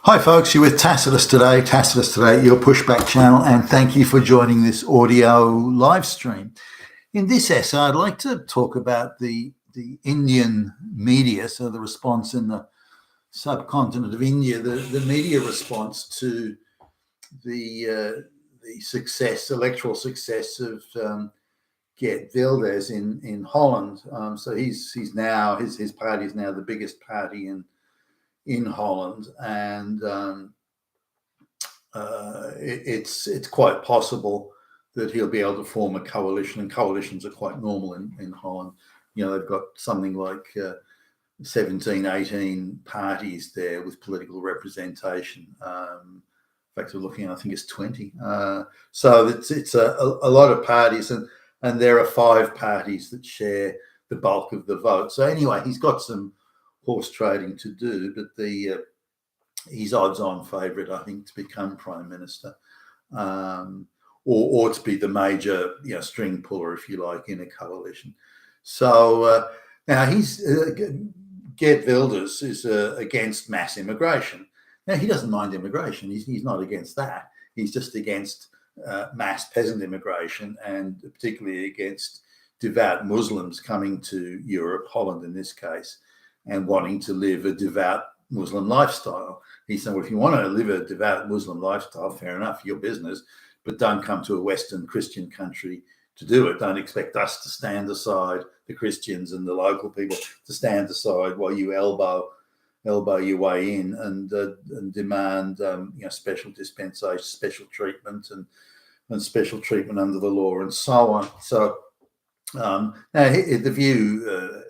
Hi folks, you're with Tacitus Today, your pushback channel, and thank you for joining this audio live stream. In this essay, I'd like to talk about the Indian media, so the response in the subcontinent of India, the media response to the electoral success of Geert Wilders in Holland. So his party is now the biggest party in Holland, and it's quite possible that he'll be able to form a coalition, and coalitions are quite normal in Holland. You know, they've got something like 17, 18 parties there with political representation. In fact, we're looking at, I think it's 20. So it's a lot of parties, and there are 5 parties that share the bulk of the vote. So anyway, he's got some horse trading to do, but he's odds-on favourite, I think, to become prime minister, or to be the major, string puller, if you like, in a coalition. So now Geert Wilders is against mass immigration. Now, he doesn't mind immigration. He's not against that. He's just against mass peasant immigration, and particularly against devout Muslims coming to Europe, Holland in this case, and wanting to live a devout Muslim lifestyle. He said, well, if you want to live a devout Muslim lifestyle, fair enough, your business, but don't come to a Western Christian country to do it. Don't expect us to stand aside, the Christians and the local people, to stand aside while you elbow your way in and demand special dispensation, special treatment, and special treatment under the law, and so on. So now the view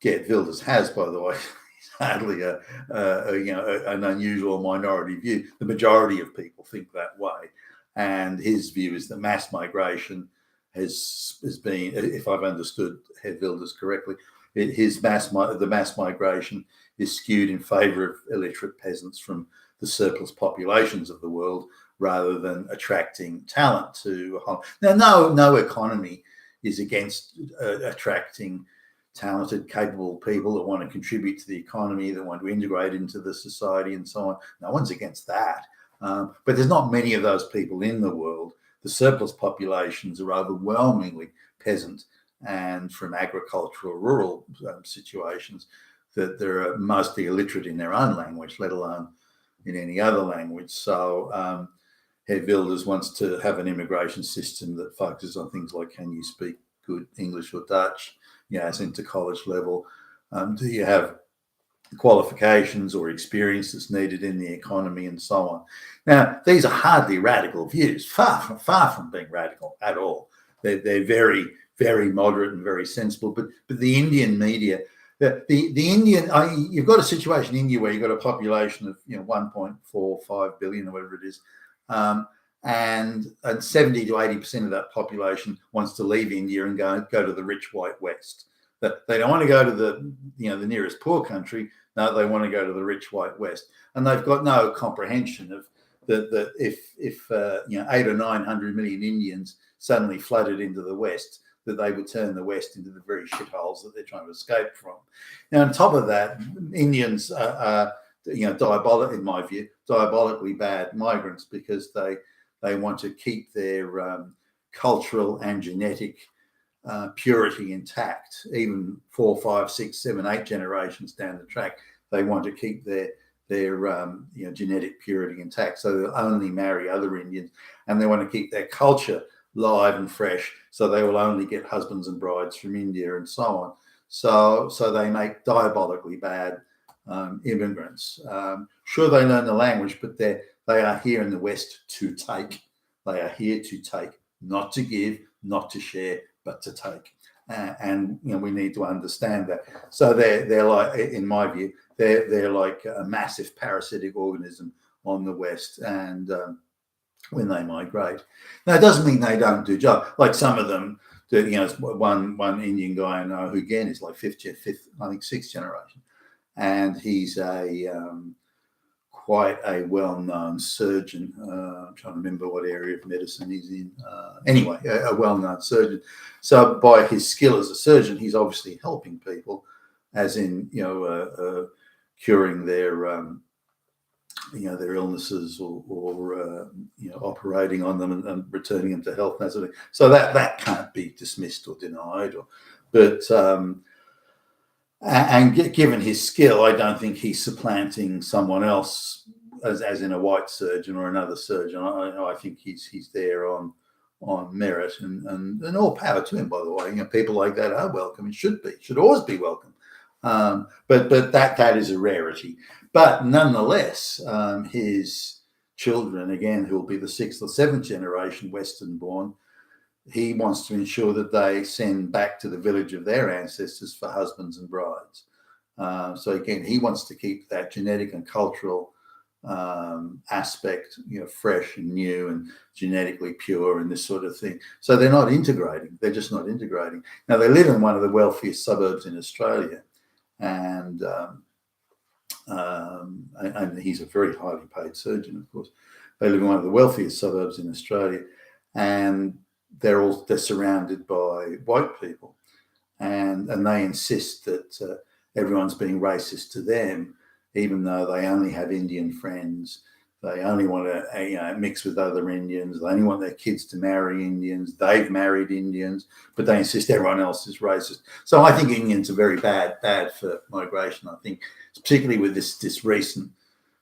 Geert Wilders has, by the way, is hardly an unusual minority view. The majority of people think that way, and his view is that mass migration has been, if I've understood Geert Wilders correctly, the mass migration is skewed in favour of illiterate peasants from the surplus populations of the world, rather than attracting talent to Holland. Now, no economy is against attracting talented, capable people that want to contribute to the economy, that want to integrate into the society, and so on. No one's against that. But there's not many of those people in the world. The surplus populations are overwhelmingly peasant and from agricultural, rural situations, that they're mostly illiterate in their own language, let alone in any other language. So Geert Wilders wants to have an immigration system that focuses on things like, can you speak good English or Dutch, as into college level? Do you have qualifications or experience that's needed in the economy, and so on? Now, these are hardly radical views, far from being radical at all. They're very, very moderate and very sensible. But the Indian media, the Indian, you've got a situation in India where you've got a population of 1.45 billion or whatever it is, and 70 to 80% of that population wants to leave India and go to the rich white West. That they don't want to go to the nearest poor country. No, they want to go to the rich white West, and they've got no comprehension of that if 800 or 900 million Indians suddenly flooded into the West, that they would turn the West into the very shitholes that they're trying to escape from. Now, on top of that, Indians are in my view, diabolically bad migrants, because they want to keep their cultural and genetic purity intact. Even 4, 5, 6, 7, 8 generations down the track, they want to keep their genetic purity intact. So they'll only marry other Indians, and they want to keep their culture live and fresh. So they will only get husbands and brides from India, and so on. So they make diabolically bad immigrants. Sure, they learn the language, but they are here in the West to take. They are here to take, not to give, not to share, but to take. And we need to understand that. So they're like, in my view, they're like a massive parasitic organism on the West, and when they migrate. Now, it doesn't mean they don't do jobs. Like some of them, one Indian guy I know who, again, is like fifth, I think 6th generation, and he's quite a well-known surgeon. I'm trying to remember what area of medicine he's in. Anyway, a well-known surgeon. So by his skill as a surgeon, he's obviously helping people, as in, curing their their illnesses or operating on them and returning them to health and that sort of thing. So that can't be dismissed or denied. Given his skill, I don't think he's supplanting someone else as in a white surgeon or another surgeon. I think he's there on merit, and all power to him, by the way. People like that are welcome and should always be welcome. But that is a rarity. But nonetheless, his children, again, who will be the 6th or 7th generation Western born, he wants to ensure that they send back to the village of their ancestors for husbands and brides. So again, he wants to keep that genetic and cultural aspect, fresh and new and genetically pure and this sort of thing. So they're not integrating. They're just not integrating. Now, they live in one of the wealthiest suburbs in Australia, and he's a very highly paid surgeon, of course. They live in one of the wealthiest suburbs in Australia, and they're surrounded by white people, and they insist that everyone's being racist to them, even though they only have Indian friends. They only want to mix with other Indians. They only want their kids to marry Indians. They've married Indians, but they insist everyone else is racist. So I think Indians are very bad for migration. I think particularly with this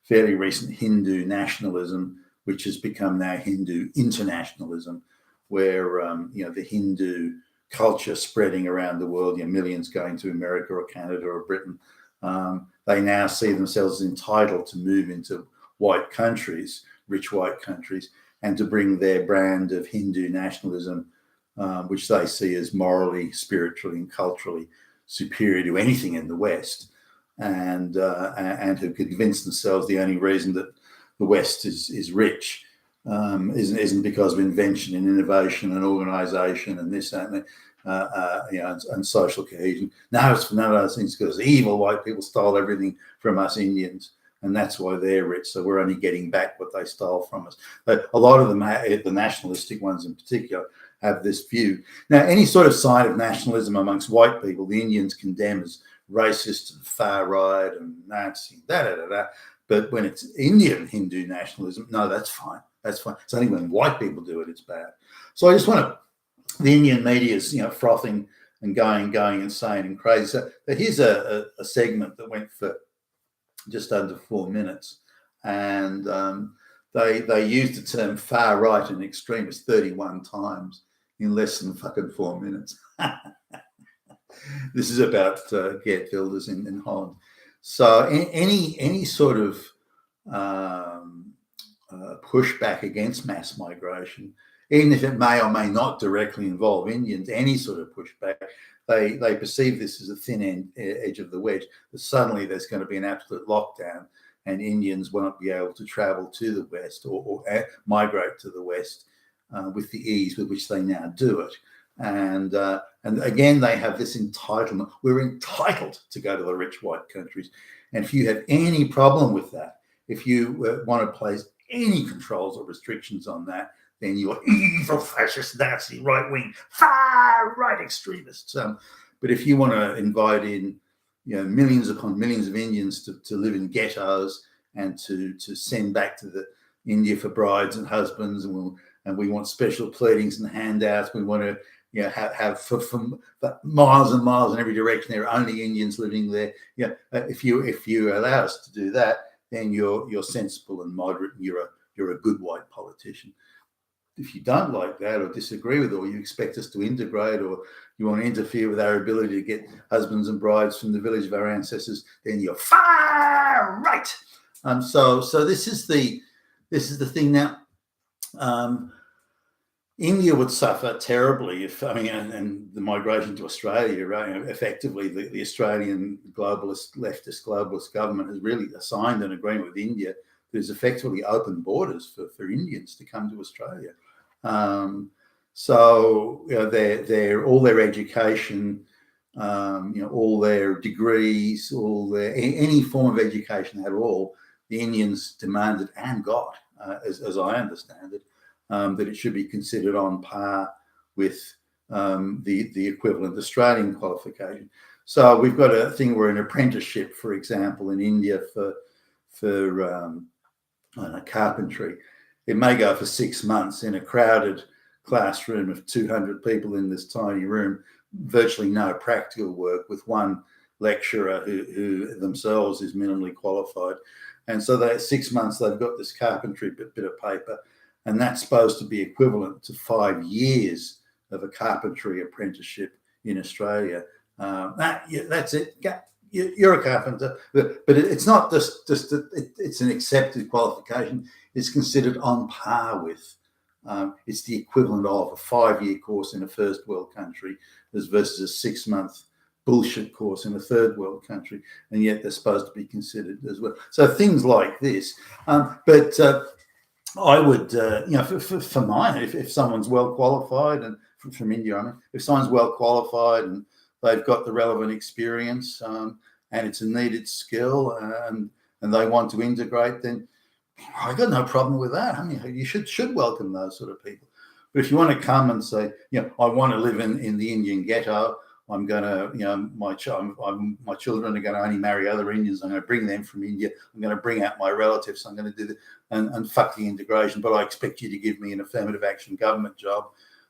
fairly recent Hindu nationalism, which has become now Hindu internationalism, where the Hindu culture spreading around the world, millions going to America or Canada or Britain. They now see themselves entitled to move into white countries, rich white countries, and to bring their brand of Hindu nationalism, which they see as morally, spiritually, and culturally superior to anything in the West, and have convinced themselves the only reason that the West is rich isn't because of invention and innovation and organisation and this and that. And social cohesion. Now it's for none of those things, because evil white people stole everything from us Indians, and that's why they're rich. So we're only getting back what they stole from us. But a lot of the nationalistic ones in particular have this view. Now, any sort of sign of nationalism amongst white people, the Indians condemn as racist and far right and Nazi, But when it's Indian Hindu nationalism, no, that's fine. That's fine. It's only when white people do it, it's bad. So I just want to. The Indian media is, frothing and going insane and crazy. So here's a segment that went for just under 4 minutes, and they used the term far right and extremist 31 times in less than fucking 4 minutes. This is about Geert Wilders in Holland. So any sort of pushback against mass migration, even if it may or may not directly involve Indians, any sort of pushback, they perceive this as a thin edge of the wedge, that suddenly there's going to be an absolute lockdown and Indians won't be able to travel to the West or migrate to the West with the ease with which they now do it. And again, they have this entitlement. We're entitled to go to the rich white countries. And if you have any problem with that, if you want to place any controls or restrictions on that, then you're evil, fascist, Nazi, right-wing, far-right extremists. But if you want to invite in, millions upon millions of Indians to live in ghettos and to send back to India for brides and husbands, and we want special pleadings and handouts, we want to have for miles and miles in every direction, there are only Indians living there. If you allow us to do that, then you're sensible and moderate, and you're a good white politician. If you don't like that or disagree with it, or you expect us to integrate, or you want to interfere with our ability to get husbands and brides from the village of our ancestors, then you're far right. So this is the thing now. India would suffer terribly if, and the migration to Australia, right? Effectively, the Australian leftist globalist government has really signed an agreement with India that has effectively opened borders for Indians to come to Australia. So their all their education, all their degrees, any form of education at all, the Indians demanded and got, as I understand it, that it should be considered on par with the equivalent Australian qualification. So we've got a thing where an apprenticeship, for example, in India for I don't know, carpentry. It may go for 6 months in a crowded classroom of 200 people in this tiny room, virtually no practical work, with one lecturer who themselves is minimally qualified. And so they 6 months, they've got this carpentry bit of paper, and that's supposed to be equivalent to 5 years of a carpentry apprenticeship in Australia. That's it. You're a carpenter, but it's not just it's an accepted qualification. It's considered on par with. It's the equivalent of a 5-year course in a first world country versus a 6-month bullshit course in a third world country, and yet they're supposed to be considered as well. So things like this. But I would, for mine, if someone's well qualified, and from India, I mean, if someone's well qualified and they've got the relevant experience, and it's a needed skill, and they want to integrate, then I've got no problem with that. I mean, you should welcome those sort of people. But if you want to come and say, I want to live in the Indian ghetto, I'm going to, my children are going to only marry other Indians. I'm going to bring them from India. I'm going to bring out my relatives. I'm going to do that and fuck the integration. But I expect you to give me an affirmative action government job.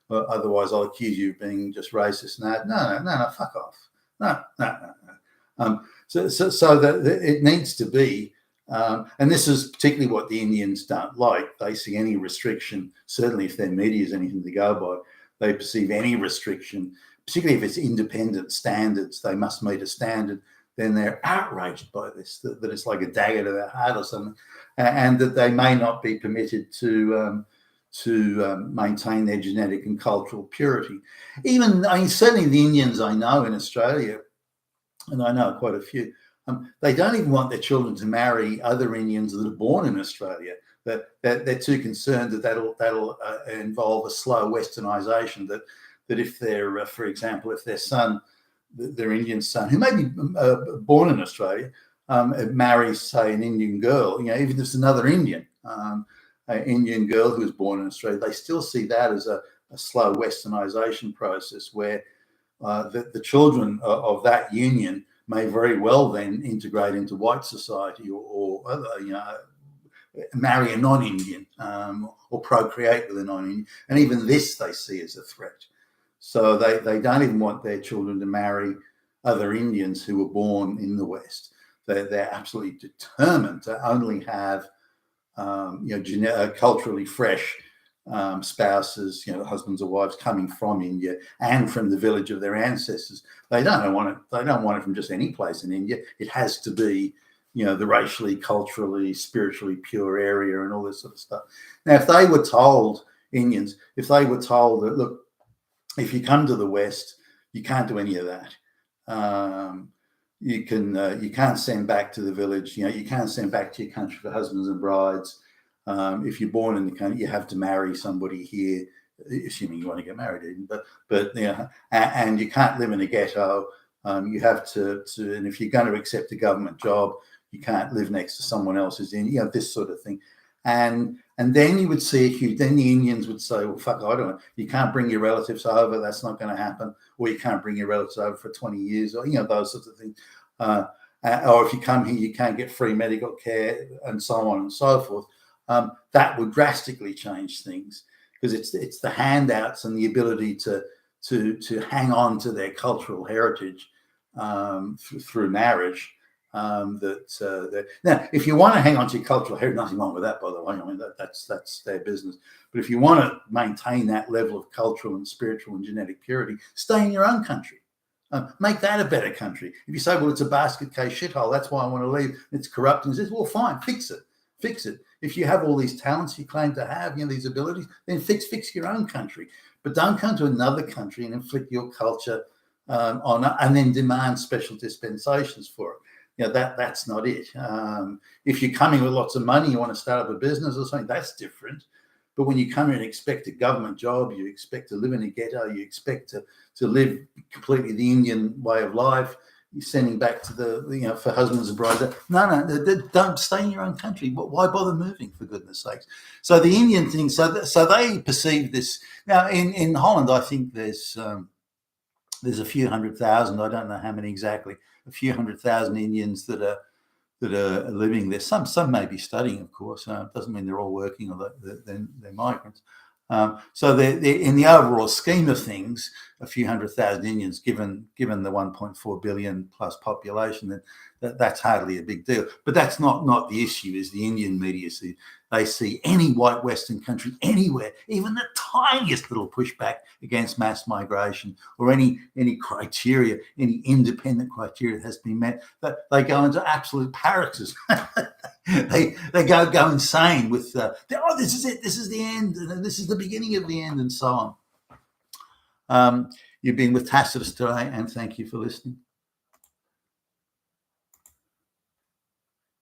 Otherwise, I'll accuse you of being just racist. No, fuck off. No. So that it needs to be, and this is particularly what the Indians don't like. They see any restriction, certainly if their media is anything to go by, they perceive any restriction, particularly if it's independent standards, they must meet a standard, then they're outraged by this, that it's like a dagger to their heart or something, and that they may not be permitted to maintain their genetic and cultural purity. Certainly the Indians I know in Australia, and I know quite a few, they don't even want their children to marry other Indians that are born in Australia. They're too concerned that that'll involve a slow westernisation, that if they're, for example, if their son, their Indian son, who may be born in Australia, marries, say, an Indian girl, even if it's another Indian girl who was born in Australia, they still see that as a slow westernisation process where the children of that union may very well then integrate into white society or marry a non-Indian or procreate with a non-Indian. And even this they see as a threat. So they don't even want their children to marry other Indians who were born in the West. They're absolutely determined to only have culturally fresh spouses, husbands or wives coming from India and from the village of their ancestors. They don't want it from just any place in India. It has to be, the racially, culturally, spiritually pure area and all this sort of stuff. Now, if they were told, Indians, that, look, if you come to the West, you can't do any of that. You can't send back to the village. You can't send back to your country for husbands and brides. If you're born in the country, you have to marry somebody here, assuming you want to get married. But and you can't live in a ghetto. You have to, and if you're going to accept a government job, you can't live next to someone else who's in, this sort of thing. And then you would see then the Indians would say, well, fuck, I don't know. You can't bring your relatives over. That's not going to happen. Or you can't bring your relatives over for 20 years or, those sorts of things. Or if you come here, you can't get free medical care and so on and so forth. That would drastically change things because it's the handouts and the ability to hang on to their cultural heritage through marriage. Now, if you want to hang on to your cultural heritage, nothing wrong with that, by the way. I mean, that's their business. But if you want to maintain that level of cultural and spiritual and genetic purity, stay in your own country. Make that a better country. If you say, well, it's a basket case shithole, that's why I want to leave, it's corrupt, and says, well, fine, fix it. If you have all these talents you claim to have, these abilities, then fix your own country. But don't come to another country and inflict your culture on it and then demand special dispensations for it. That's not it. If you're coming with lots of money, you want to start up a business or something, that's different. But when you come in and expect a government job, you expect to live in a ghetto, you expect to live completely the Indian way of life, you're sending back to the, for husbands and brides. No, don't stay in your own country. Why bother moving, for goodness sakes? So the Indian thing, so they perceive this. Now, in Holland, I think there's a few 100,000, I don't know how many exactly, a few 100,000 Indians that that are living there. Some may be studying, of course. Doesn't mean they're all working or they're migrants. So they're in the overall scheme of things, a few 100,000 Indians, given the 1.4 billion plus population, that's hardly a big deal. But that's not the issue. Is the Indian media they see any white Western country anywhere, even the tiniest little pushback against mass migration or any criteria, any independent criteria that has been met, that they go into absolute paroxysm. they go insane with this is it, this is the end, and this is the beginning of the end, and so on. You've been with Tacitus today, and thank you for listening.